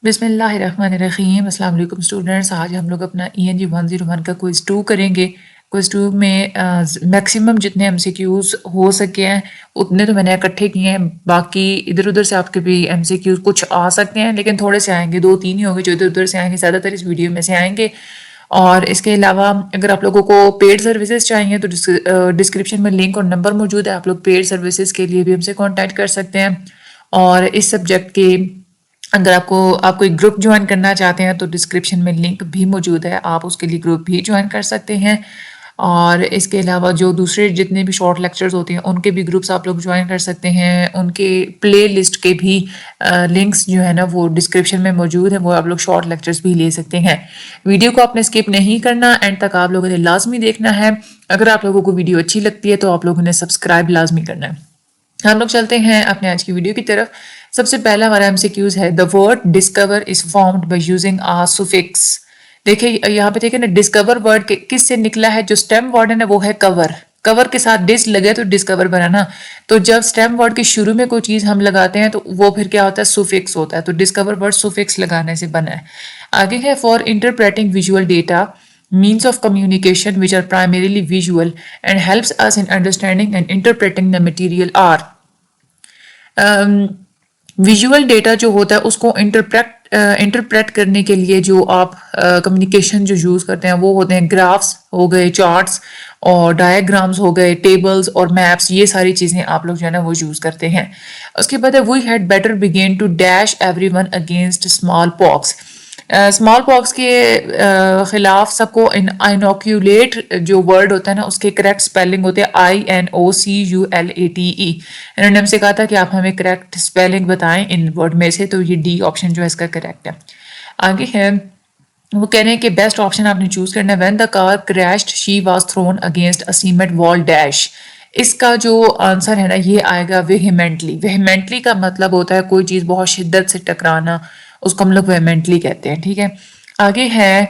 بسم اللہ الرحمن الرحیم۔ السلام علیکم اسٹوڈنٹس، آج ہم لوگ اپنا ENG 101 کا کوئز 2 کریں گے۔ کوئز 2 میں میکسیمم جتنے MCQs ہو سکے ہیں اتنے تو میں نے اکٹھے کیے ہیں، باقی ادھر ادھر سے آپ کے بھی MCQs کچھ آ سکتے ہیں لیکن تھوڑے سے آئیں گے، 2-3 ہی ہوں گے جو ادھر ادھر سے آئیں گے، زیادہ تر اس ویڈیو میں سے آئیں گے۔ اور اس کے علاوہ اگر آپ لوگوں کو پیڈ سروسز چاہیے تو ڈسکرپشن میں لنک اور نمبر موجود ہے، آپ لوگ پیڈ سروسز کے لیے بھی ہم سے کانٹیکٹ کر سکتے ہیں۔ اور اس سبجیکٹ کے اگر آپ کوئی گروپ جوائن کرنا چاہتے ہیں تو ڈسکرپشن میں لنک بھی موجود ہے، آپ اس کے لیے گروپ بھی جوائن کر سکتے ہیں۔ اور اس کے علاوہ جو دوسرے جتنے بھی شارٹ لیکچرز ہوتے ہیں ان کے بھی گروپس آپ لوگ جوائن کر سکتے ہیں، ان کے پلے لسٹ کے بھی لنکس جو ہے نا وہ ڈسکرپشن میں موجود ہیں، وہ آپ لوگ شارٹ لیکچرز بھی لے سکتے ہیں۔ ویڈیو کو آپ نے اسکپ نہیں کرنا، اینڈ تک آپ لوگوں نے لازمی دیکھنا ہے۔ اگر آپ لوگوں کو ویڈیو اچھی لگتی ہے تو آپ لوگوں نے سبسکرائب لازمی کرنا ہے۔ ہم لوگ چلتے ہیں اپنے آج کی ویڈیو کی طرف۔ سب سے پہلا ہمارا MCQs ہے the word discover is formed by using a suffix۔ دیکھیں یہاں پہ دیکھیں نا، ڈسکور ورڈ کس سے نکلا ہے؟ جو سٹیم ورڈ ہے نا وہ ہے کور، کور کے ساتھ ڈس لگے تو ڈسکور بنا نا، تو جب سٹیم ورڈ کے شروع میں کوئی چیز ہم لگاتے ہیں تو وہ پھر کیا ہوتا ہے؟ سوفکس ہوتا ہے، تو ڈسکور ورڈ سوفکس لگانے سے بنا ہے۔ آگے ہے for interpreting visual data means of communication which are primarily visual and helps us in understanding and interpreting the material are۔ Visual data جو ہوتا ہے اس کو انٹرپریٹ کرنے کے لیے جو آپ کمیونیکیشن جو یوز کرتے ہیں وہ ہوتے ہیں گرافس ہو گئے، چارٹس اور ڈائیگرامز ہو گئے، ٹیبلز اور میپس، یہ ساری چیزیں آپ لوگ جو ہے نا وہ یوز کرتے ہیں۔ اس کے بعد ہے we had better begin to dash everyone against smallpox. Smallpox کے خلاف سب کو انوکیولیٹ جو ورڈ ہوتا ہے نا اس کے کریکٹ سپیلنگ ہوتے ہیں INOCULATE۔ انہوں نے ہم سے کہا تھا کہ آپ ہمیں کریکٹ سپیلنگ بتائیں ان ورڈ میں سے، تو یہ ڈی آپشن جو ہے اس کا کریکٹ ہے۔ آگے ہے وہ کہہ رہے ہیں کہ بیسٹ آپشن آپ نے چوز کرنا ہے when the car crashed she was thrown against a cement wall dash. اس کا جو آنسر ہے نا یہ آئے گا ویہیمنٹلی۔ ویہیمنٹلی کا مطلب ہوتا ہے کوئی چیز بہت شدت سے ٹکرانا، اس کو ہم لوگ ویہیمنٹلی کہتے ہیں، ٹھیک ہے۔ آگے ہے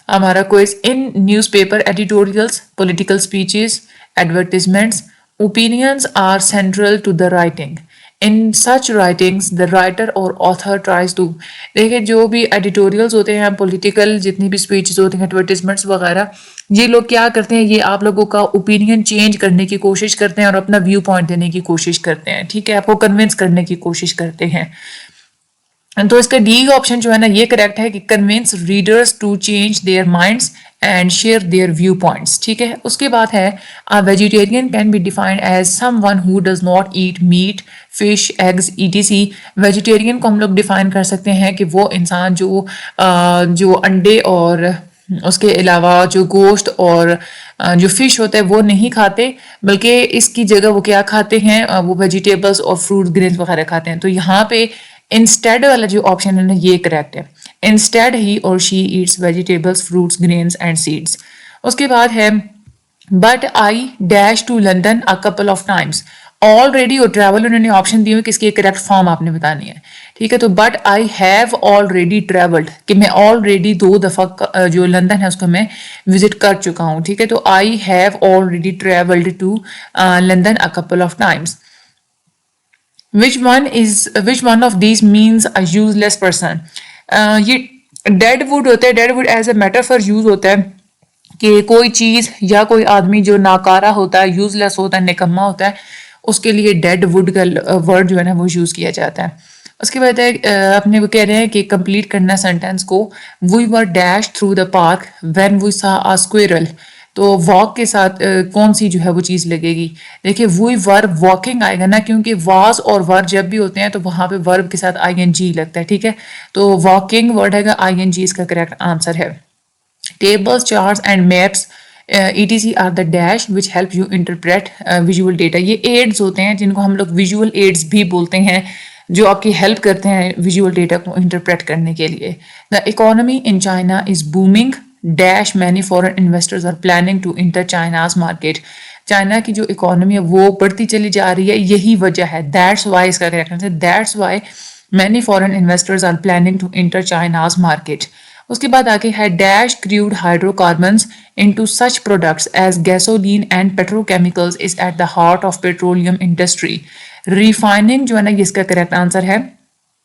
ہمارا quiz in news paper editorials, political speeches, advertisements, opinions are central to the writing. In such writings, the writer or author tries to دیکھیں جو بھی ایڈیٹوریلز ہوتے ہیں، پولیٹیکل جتنی بھی اسپیچز ہوتی ہیں، ایڈورٹیزمنٹس وغیرہ، یہ لوگ کیا کرتے ہیں؟ یہ آپ لوگوں کا اوپینین چینج کرنے کی کوشش کرتے ہیں اور اپنا ویو پوائنٹ دینے کی کوشش کرتے ہیں، ٹھیک ہے، آپ کو کنونس کرنے کی کوشش کرتے ہیں۔ تو اس کا ڈی آپشن جو ہے نا یہ کریکٹ ہے کہ convince readers to change their minds and share their viewpoints, ٹھیک ہے۔ اس کے بعد ہے vegetarian can be defined as someone who does not eat meat, fish, eggs ETC۔ Vegetarian کو ہم لوگ ڈیفائن کر سکتے ہیں کہ وہ انسان جو انڈے اور اس کے علاوہ جو گوشت اور جو فش ہوتا ہے وہ نہیں کھاتے، بلکہ اس کی جگہ وہ کیا کھاتے ہیں؟ وہ ویجیٹیبلز اور فروٹ گرینز وغیرہ کھاتے ہیں۔ تو یہاں پہ انسٹیڈ والا جو آپشن ہے نا یہ کریکٹ ہے، انسٹیڈ ہی اور she eats vegetables, fruits, greens and seeds. اس کے بعد ہے but I dash to London a couple of times. Already اور ٹریول انہوں نے آپشن دیے ہوئے کہ اس کی کریکٹ فارم آپ نے بتانی ہے، ٹھیک ہے۔ تو but I have already travelled, کہ میں آلریڈی 2 دفعہ جو لندن ہے اس کو میں وزٹ کر چکا ہوں، ٹھیک ہے۔ تو I have already travelled to London a couple of times. which one of these means a useless person؟ یہ ڈیڈ ووڈ ہوتا ہے، dead wood as a metaphor use ہوتا ہے کہ کوئی چیز یا کوئی آدمی جو ناکارہ ہوتا ہے، یوز لیس ہوتا ہے، نکما ہوتا ہے، اس کے لیے ڈیڈ ووڈ کا ورڈ جو ہے نا وہ یوز کیا جاتا ہے۔ اس کے بعد اپنے وہ کہہ رہے ہیں کہ کمپلیٹ کرنا سینٹینس کو we were dash through the park when we saw a اسکویرل۔ تو واک کے ساتھ کون سی جو ہے وہ چیز لگے گی؟ دیکھیں وی ور واکنگ آئے گا نا، کیونکہ واز اور ور جب بھی ہوتے ہیں تو وہاں پہ ورب کے ساتھ ING لگتا ہے، ٹھیک ہے۔ تو واکنگ ورڈ ہے گا ING، اس کا کریکٹ آنسر ہے۔ Tables, charts and maps ETC are the dash which help you interpret visual data. یہ ایڈز ہوتے ہیں جن کو ہم لوگ ویژول ایڈز بھی بولتے ہیں، جو آپ کی ہیلپ کرتے ہیں ویژول ڈیٹا کو انٹرپریٹ کرنے کے لیے۔ The economy in China is booming dash many foreign investors are planning to enter China's market. China کی جو اکانومی ہے وہ بڑھتی چلی جا رہی ہے، یہی وجہ ہے، دیٹس وائی اس کا correct answer, that's why many foreign investors are planning to enter China's market. اس کے بعد آگے ہے dash crude hydrocarbons into such products as gasoline and petrochemicals is at the heart of petroleum industry. Refining جو ہے نا یہ اس کا کریکٹ آنسر ہے۔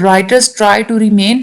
writers try to remain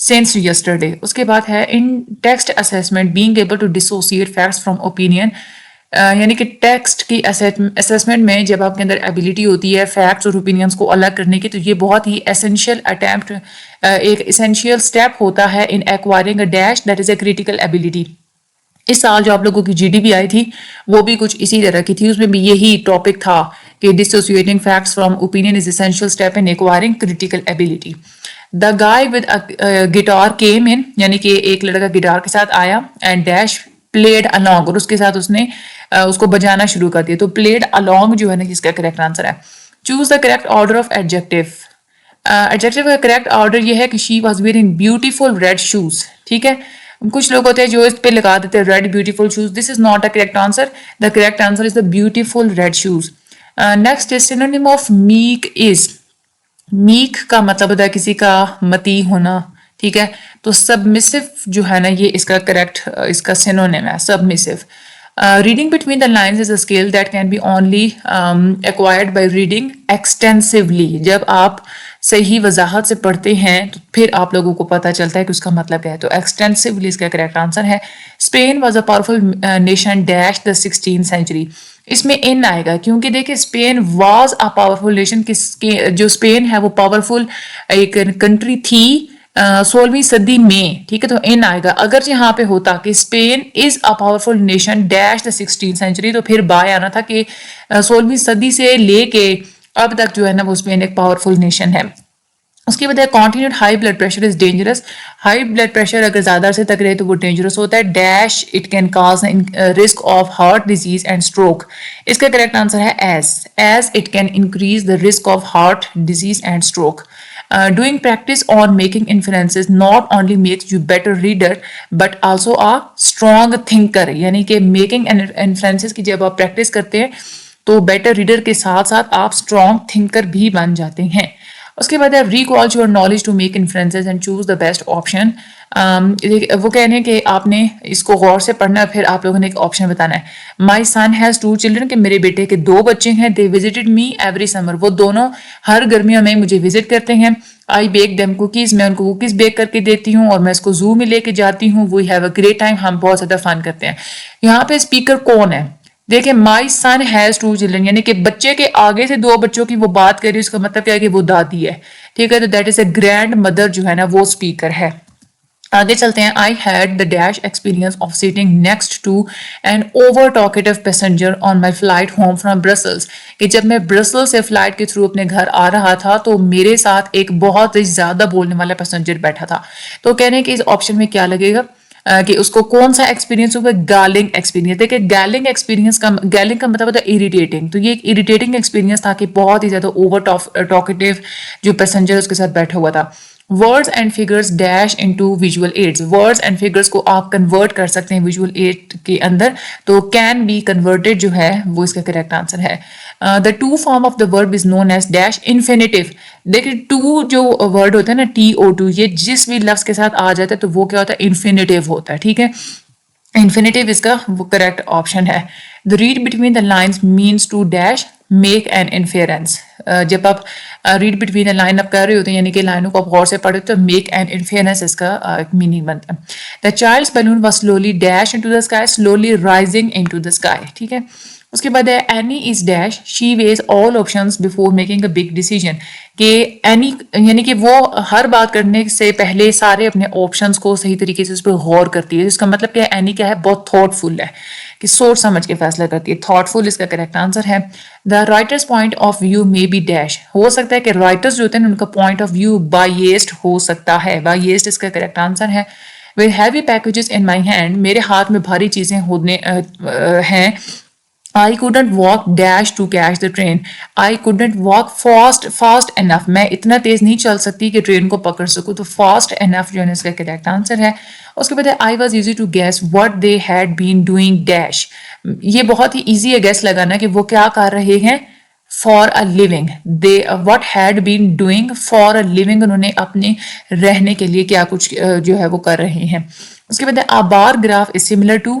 since yesterday. اس کے بعد ہے in text assessment being able to dissociate facts from opinion. یعنی کہ ٹیکسٹ کی اسیسمنٹ میں جب آپ کے اندر ایبلٹی ہوتی ہے فیکٹس اور اوپینینس کو الگ کرنے کی، تو یہ بہت ہی ایسینشیل اٹیمپٹ، ایک ایسینشیل اسٹیپ ہوتا ہے in acquiring a dash that is a critical ability. اس سال جو آپ لوگوں کی GDP آئی تھی وہ بھی کچھ اسی طرح کی تھی، اس میں بھی یہی ٹاپک تھا کہ dissociating facts from opinion is essential step in acquiring critical ability. The guy with guitar came in, یعنی کہ ایک لڑکا گٹار کے ساتھ آیا، اینڈ ڈیش پلیڈ along، اور اس کے ساتھ اس نے اس کو بجانا شروع کر دیا. تو پلیڈ along جو ہے نا اس کا کریکٹ آنسر ہے. Choose the correct order of adjective. Adjective کا کریکٹ آرڈر یہ ہے کہ she was wearing beautiful red shoes. ٹھیک ہے، کچھ لوگ ہوتے ہیں جو اس پہ لگا دیتے ہیں red beautiful shoes. This is not a correct answer. The correct answer is the beautiful red shoes. Next is synonym of make as. Make کا مطلب ہوتا ہے کسی کا متی ہونا. ٹھیک ہے، تو سبمسو جو ہے نا یہ اس کا کریکٹ اس کا سینونیم ہے submissive. Reading between the lines is a skill that can be only acquired by reading extensively. جب آپ صحیح وضاحت سے پڑھتے ہیں تو پھر آپ لوگوں کو پتہ چلتا ہے کہ اس کا مطلب کیا ہے. تو ایکسٹینسولی اس کا کریکٹ آنسر ہے. Spain was a powerful nation dash the 16th century. اس میں ان آئے گا کیونکہ دیکھیں Spain was a powerful nation. جو اسپین ہے وہ پاورفل ایک کنٹری تھی 16ویں صدی میں. ٹھیک ہے، تو ان آئے گا. اگر یہاں پہ ہوتا کہ Spain is a powerful nation dash the 16th century تو پھر بائے آنا تھا کہ 16ویں صدی سے لے کے اب تک جو ہے نا وہ اسپین ایک پاورفل نیشن ہے. اس کے بعد ہے continued high blood pressure is dangerous. High blood pressure اگر زیادہ عرصے تک رہے تو وہ ڈینجرس ہوتا ہے. Dash it can cause risk of heart disease and stroke. اس کا کریکٹ آنسر ہے as it can increase the risk of heart disease and stroke. Doing practice on making inferences not only makes you better reader but also a strong thinker. یعنی کہ making inferences کی جب آپ practice کرتے ہیں تو better reader کے ساتھ ساتھ آپ strong thinker بھی بن جاتے ہیں. اس کے بعد ہے recall your knowledge to make inferences and choose the best option. وہ کہنے ہیں کہ آپ نے اس کو غور سے پڑھنا ہے، پھر آپ لوگوں نے ایک آپشن بتانا ہے. My son has 2 children، کہ میرے بیٹے کے 2 بچے ہیں. They visited me every summer، وہ دونوں ہر گرمیوں میں مجھے وزٹ کرتے ہیں. I bake them cookies، میں ان کو کوکیز بیک کر کے دیتی ہوں اور میں اس کو زو میں لے کے جاتی ہوں. We have a great time، ہم بہت زیادہ فن کرتے ہیں. یہاں پہ اسپیکر کون ہے؟ دیکھیں my son has 2 children، یعنی کہ بچے کے آگے سے 2 بچوں کی وہ بات کر رہی ہے، اس کا مطلب کیا ہے کہ وہ دادی ہے. ٹھیک ہے، تو that is a grand mother جو ہے نا وہ اسپیکر ہے. آگے چلتے ہیں. I had the dash experience of sitting next to an over talkative passenger on my flight home from Brussels. کہ جب میں برسل سے فلائٹ کے تھرو اپنے گھر آ رہا تھا تو میرے ساتھ ایک بہت ہی زیادہ بولنے والا پیسنجر بیٹھا تھا. تو کہنے ہیں کہ اس آپشن میں کیا لگے گا کہ اس کو کون سا ایکسپیرینس ہوگا؟ گالنگ ایکسپیرینس. دیکھیں گالنگ ایکسپیرینس کا گالنگ کا مطلب ہوتا ہے اریٹیٹنگ. تو یہ ایک اریٹیٹنگ ایکسپیرینس تھا کہ بہت ہی زیادہ اوور ٹاکیٹیو جو پیسنجر اس کے ساتھ بیٹھا ہوا تھا. Words and figures dash into visual aids. Words and figures کو آپ کنورٹ کر سکتے ہیں visual aid کے اندر، تو can be converted جو ہے وہ اس کا کریکٹ آنسر ہے. The to form of the verb is known as dash infinitive. دیکھیں to جو ورڈ ہوتا ہے نا to، یہ جس بھی لفظ کے ساتھ آ جاتا ہے تو وہ کیا ہوتا ہے؟ انفینیٹیو ہوتا ہے. ٹھیک ہے، انفینیٹیو اس کا وہ کریکٹ آپشن ہے. The read between the lines means to dash make an inference. جب آپ ریڈ بٹوین اے لائن آپ کر رہے ہوتے ہیں یعنی کہ لائنوں کو آپ غور سے پڑھے تو میک این انفیئرنس اس کا میننگ بنتا ہے. The child's balloon was slowly dash into the sky, slowly rising into the sky. ٹھیک ہے، اس کے بعد ہے Annie is dash she weighs all options before making a big decision. کہ اینی یعنی کہ وہ ہر بات کرنے سے پہلے سارے اپنے آپشنس کو صحیح طریقے سے اس پہ غور کرتی ہے. اس کا مطلب کیا ہے؟ اینی کیا ہے؟ بہت تھاٹ فل ہے، کہ سوچ سمجھ کے فیصلہ کرتی ہے. تھاٹ فل اس کا کریکٹ آنسر ہے. دا رائٹرز پوائنٹ آف ویو میں بی ڈیش. ہو سکتا ہے کہ رائٹرز جو ہوتے ہیں ان کا پوائنٹ آف ویو بائیسڈ ہو سکتا ہے. بائیسڈ اس کا کریکٹ آنسر ہے. with heavy packages in my hand، میرے ہاتھ میں بھاری چیزیں ہونے ہیں. I couldn't walk dash to catch the train. I couldn't walk fast enough. میں اتنا تیز نہیں چل سکتی کہ ٹرین کو پکڑ سکوں. تو fast enough جو ہے اس کا کریکٹ آنسر ہے. اس کے بعد ہے I was easy to guess what they had been doing dash. یہ بہت ہی ایزی ہے گیس لگانا کہ وہ کیا کر رہے ہیں for a living. They what had been doing for a living. انہوں نے اپنے رہنے کے لیے کیا کچھ جو ہے وہ کر رہے ہیں. اس کے بعد ہے a bar graph is similar to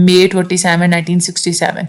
May 27, 1967,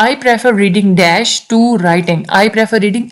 I prefer reading dash to writing, I prefer reading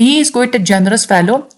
He is quite a generous fellow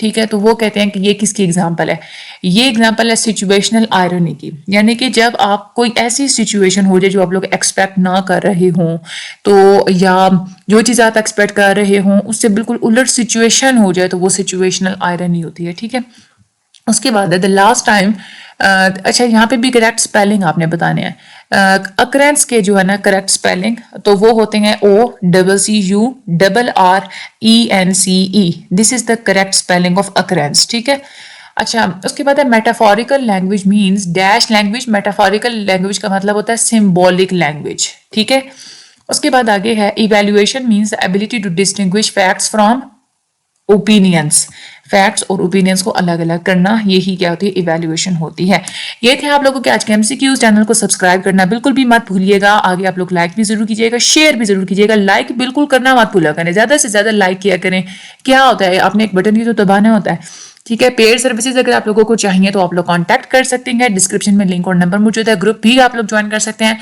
ٹھیک ہے، تو وہ کہتے ہیں کہ یہ کس کی ایگزامپل ہے؟ یہ ایگزامپل ہے سچویشنل آئرنی کی، یعنی کہ جب آپ کوئی ایسی سچویشن ہو جائے جو آپ لوگ ایکسپیکٹ نہ کر رہے ہوں، تو یا جو چیز آپ ایکسپیکٹ کر رہے ہوں اس سے بالکل الٹ سچویشن ہو جائے تو وہ سچویشنل آئرنی ہوتی ہے. ٹھیک ہے، اس کے بعد دا لاسٹ ٹائم. اچھا یہاں پہ بھی کریکٹ اسپیلنگ آپ نے بتانے ہیں. اکرینس کے جو ہے نا کریکٹ اسپیلنگ تو وہ ہوتے ہیں OCCURRENCE. This is the correct spelling of occurrence. ٹھیک ہے، اچھا اس کے بعد ہے metaphorical language means dash language. Metaphorical language کا مطلب ہوتا ہے سمبولک لینگویج. ٹھیک ہے، اس کے بعد آگے ہے evaluation means ability to distinguish facts from opinions. Facts اور اوپینینس کو الگ الگ کرنا، یہی کیا ہوتی ہے؟ ایویلویشن ہوتی ہے. یہ تھے آپ لوگوں کے آج کے MCQs. چینل کو سبسکرائب کرنا بالکل بھی مت بھولیے گا. آگے آپ لوگ لائک بھی ضرور کیجیے گا، شیئر بھی ضرور کیجیے گا. لائک بالکل کرنا مت بھولا کریں، زیادہ سے زیادہ لائک کیا کریں. کیا ہوتا ہے، آپ نے ایک بٹن ہی تو دبانا ہوتا ہے. ٹھیک ہے، پیڈ سروسز اگر آپ لوگوں کو چاہیے تو آپ لوگ کانٹیکٹ کر سکتے ہیں. ڈسکرپشن میں لنک اور نمبر موجود ہے. گروپ بھی آپ لوگ جوائن کر سکتے ہیں.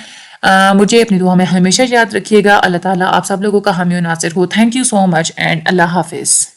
مجھے اپنی دعا میں ہمیشہ یاد رکھیے گا. اللہ تعالیٰ آپ سب لوگوں کا حامی و ناصر ہو. Thank you so much and اللہ حافظ.